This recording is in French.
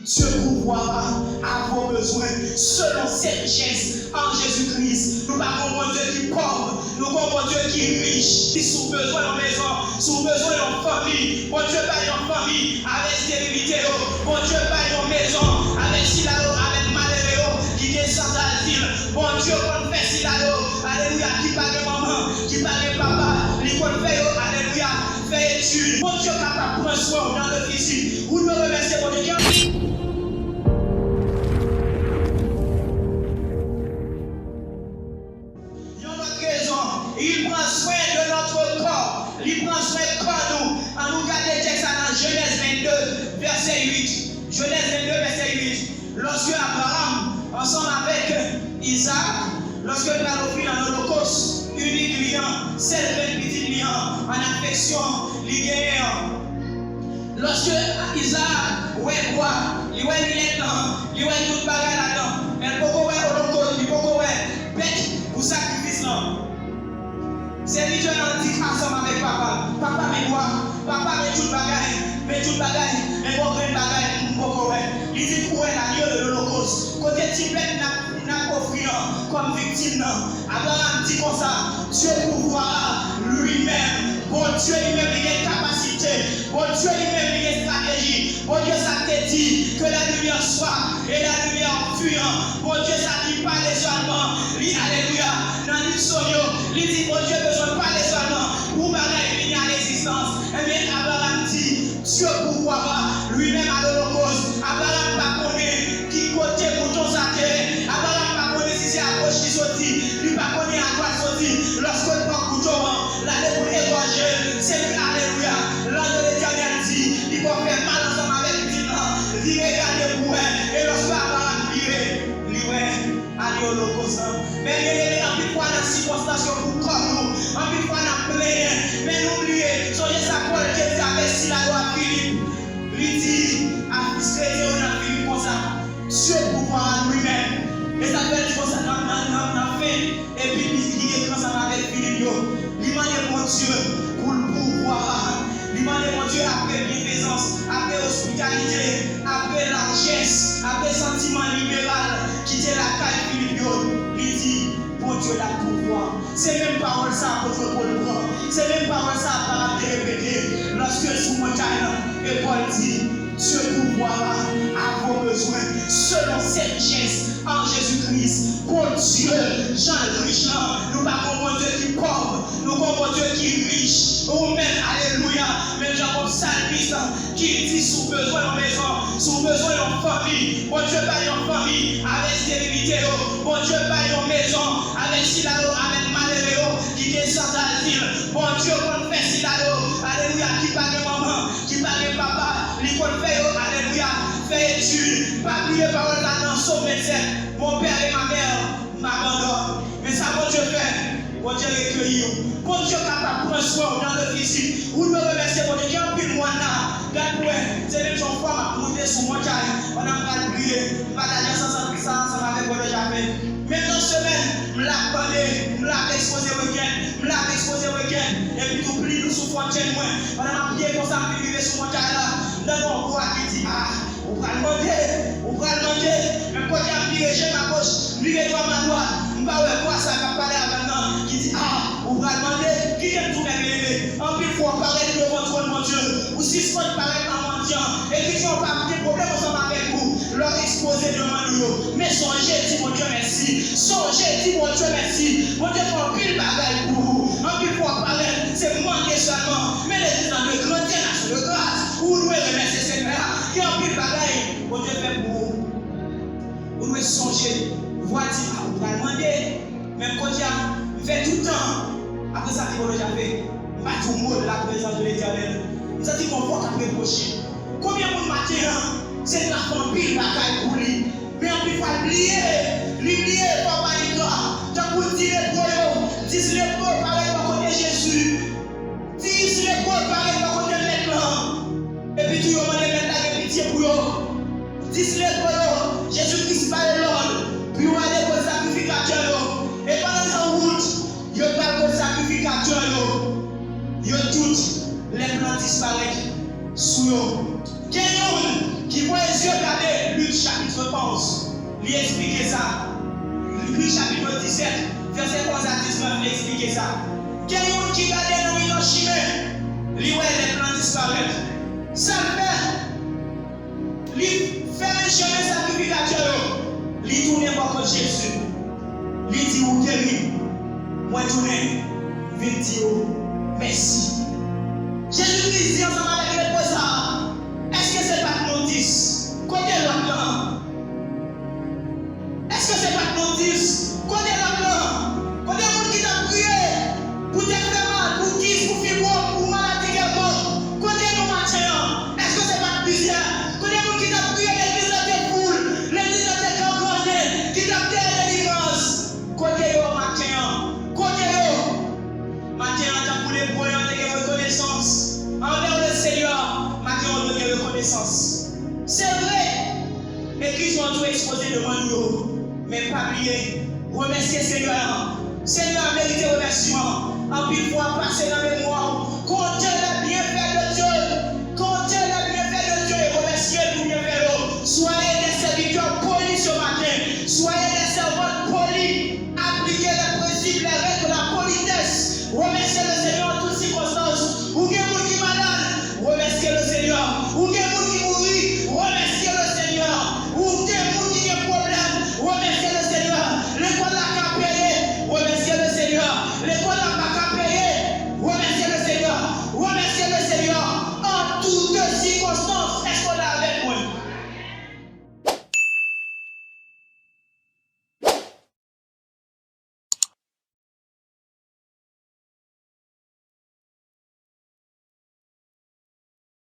Dieu pourvoira à vos besoins selon ses richesses en Jésus-Christ. Nous avons un Dieu qui est pauvre, nous avons un Dieu qui est riche, qui sous besoin en maison, sous besoin en famille. Bon Dieu paye en famille avec stérilité. Bon Dieu paye en maison avec silao, avec malheur qui est sans asile. Bon Dieu qu'on fait silao, alléluia, qui paye maman, qui paye papa, qui qu'on fait, alléluia, fait étude. Bon Dieu capable de prendre soin dans le physique. Vous me remerciez, bon Dieu. Il prend soin de notre corps. Il prend soin de nous. En nous regardant le texte dans Genèse 22, verset 8. Genèse 22, verset 8. Lorsque Abraham, ensemble avec Isaac, lorsque il a offert un holocauste, unique liant, seul petit liant, en affection, liant. Lorsque Isaac, ouais, quoi, il ouais, il est là, il ouais, tout bagarre là-dedans. Mais il faut ouais, holocauste, il faut ouais, bête pour sacrifice là. C'est lui qui a dit ensemble avec papa. Papa me voit, papa met tout le bagage, mais bon grain bagage, beaucoup ouais. Il dit pour l'agneau de l'holocauste. Côté Tibet n'a offert comme victime. Abraham dit comme ça, Dieu pourvoira lui-même. Bon Dieu lui-même il a une capacité. Bon Dieu lui-même il a une stratégie. Bon Dieu ça te dit que la lumière soit et la lumière fuit. Bon Dieu ça dit pas les seulement. Alléluia. Dans l'Ipsonio, il dit bon Dieu besoin pas les seulement pour bagaille venir à l'existence. Eh bien Abraham dit Dieu pourvoira lui-même à l'holocauste. Abraham va connaître qui côté bouton ça terre. Abraham va connaître si c'est à gauche qui sortit. Lui va connaître à droite sortit. Lorsque le prend bouton, la déboule égorgée. C'est lui alléluia. L'ange de l'Éternel dit il faut faire mal ensemble avec lui. Il regarde pour elle. Et lorsque Abraham virait, lui à l'holocauste. Mais il y a une fois dans la circonstance pour comme nous, une fois dans la plaine, mais n'oubliez, soyez sa Paul qui dit avec Silano à Philippe, lui dit à Philippe dans Philippe comme ça, Dieu pourvoira lui-même. Et ça fait du comme ça dans la fin, et puis il est ensemble avec Philippe, il demande mon Dieu pour le pouvoir, il demande mon Dieu après bienfaisance, après hospitalité, après largesse, après sentiment libéral, quitter la caille Philippe. Il dit, bon Dieu la pouvoir. C'est même parole ça pour le prendre. C'est même parole ça par te répéter. Lorsque sous montagne, et Paul dit, Dieu pourvoira à vos besoins selon ses richesses en Jésus-Christ. Bon Dieu, Jean riche, nous avons un Dieu qui est pauvre, nous avons un Dieu qui est riche. Ou même, alléluia, même Jacob Salmiste qui dit sous besoin en maison, sous besoin en famille. Bon Dieu paye en famille avec stérilité. Bon Dieu paye en maison avec silao, avec malheur qui est sans asile. Bon Dieu qu'on fait silao, alléluia, qui paye maman, qui paye papa, qui qu'on fait, alléluia, fait étude. Pas prier parole là dans son médecin. Mon père et ma mère m'abandonnent. Mais ça, bon Dieu fait. Bon Dieu recueillir. Bon Dieu capable de prendre soin dans le physique. Vous me remerciez, bon Dieu, qui a pris moi là. Regarde, c'est même son fois, m'a monté sur mon montagne. On a mal prié. On va aller ensemble avec mon jamais. Maintenant, semaine, je l'ai exposé au week-end. Et puis, tout pli, nous sous fontaine. On a prié comme ça, puis vivre sur mon montagne là. Dans mon voix qui dit, ah, on va le demander. Même quand il a dirigé ma gauche, viré droit ma droite. On va voir ça, on va parler maintenant. Qui dit, ah, on va demander, qui aime tout régler. En plus, il faut apparaître devant toi, mon Dieu. Ou si ce soit paraître en mendiant, et qui sont pas des problèmes ensemble avec vous, leur exposer devant nous. Mais songez, dis mon Dieu merci. Songez, dis mon Dieu merci. Mon Dieu, pour pile bagaille pour vous. En plus, il faut apparaître, c'est manquer seulement. Mais les gens de grandir dans le grâce, où nous remercier Seigneur, qui a pile bagaille, mon Dieu fait pour vous. Vous devez songer, voir, dire, ah, vous allez demander, même quand il y a fait tout le temps, après ça, vous déjà fait, pas tout le monde la présence de l'Éternel. Nous avons dit qu'on va après prochain. Combien de matin, c'est la famille bagaille pour lui. Mais en plus, il faut l'oublier, papa, il doit. Tant pour dire les poils, dis les poils, pareil, par côté Jésus. Dis les poils, pareil, par côté maintenant. Et puis, tu vas demander maintenant de pitié pour eux. Dis les poils, Jésus-Christ, par l'ordre. Puis, on va aller pour le sacrificateur. Et pendant la route, il y a pas pour le sacrificateur. Il y a toutes les plans disparaissent sous eux. Quelqu'un qui voit les yeux regarder. 11, il explique ça. Lui, chapitre 17, verset 11 à 19, il explique ça. Quelqu'un qui garde dans une chimère, lui, ouais, les plans disparaissent. Ça fait, lui, fait un chemin sacrificateur, lui tourne vers Jésus. Lui dit, ou guéri, moi tourne, viens dire, merci. Jésus-Christ dit ensemble avec les posards, est-ce que c'est pas de notice? Côté l'homme là? Est-ce que c'est pas de notice? Côté l'homme là? Côté le monde qui t'a prié pour te faire mal, pour qui, pour fibrome, pour maladie quelconque? Côté nous matin, est-ce que c'est pas de misère? Côté le monde qui t'a prié, l'église de tes poules, l'église de tes campagnes, qui t'a fait délivrance? Côté yo matin, côté yo matin, t'as pour les voyants, t'as reconnaissance. Envers le Seigneur, maintenant on donne reconnaissance. C'est vrai, l'église va tout exposer devant nous, mais pas oublier, remercier le Seigneur. Seigneur a mérité remerciement. En plus, il faut passer dans la mémoire. Comptez les bienfaits de Dieu. Comptez les bienfaits de Dieu et remerciez pour bienfaits. Soyez des serviteurs polis ce matin. Soyez des servantes polis. Appliquez les principes, les règles de la politesse. Remerciez le Seigneur en toutes circonstances. Ou bien vous qui malade, remerciez le Seigneur. Ou bien vous qui mourit, remerciez le Seigneur. Ou bien vous qui a problème, remerciez le Seigneur. L'école n'a qu'à payer, remerciez le Seigneur. L'école n'a pas qu'à payer, remerciez le Seigneur. Remerciez le Seigneur en toutes circonstances.